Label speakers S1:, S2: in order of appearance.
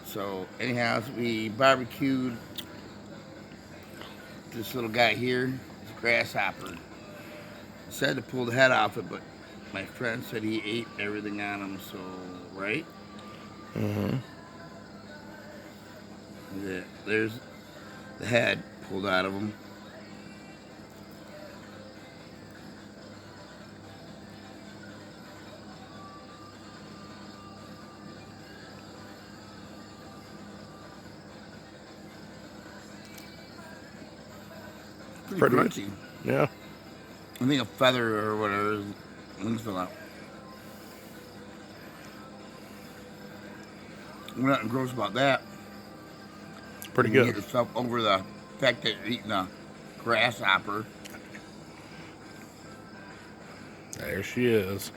S1: So anyhow, we barbecued this little guy here, this grasshopper. Said to pull the head off it, but my friend said he ate everything on him. So right,
S2: Mm-hmm.
S1: there's the head pulled out of him. Pretty
S2: Pretty good.
S1: crunchy.
S2: Yeah.
S1: I think a feather or whatever wings fell out. Nothing gross about that.
S2: Pretty
S1: You can
S2: good.
S1: get yourself over the fact that you're eating a grasshopper.
S2: There she is.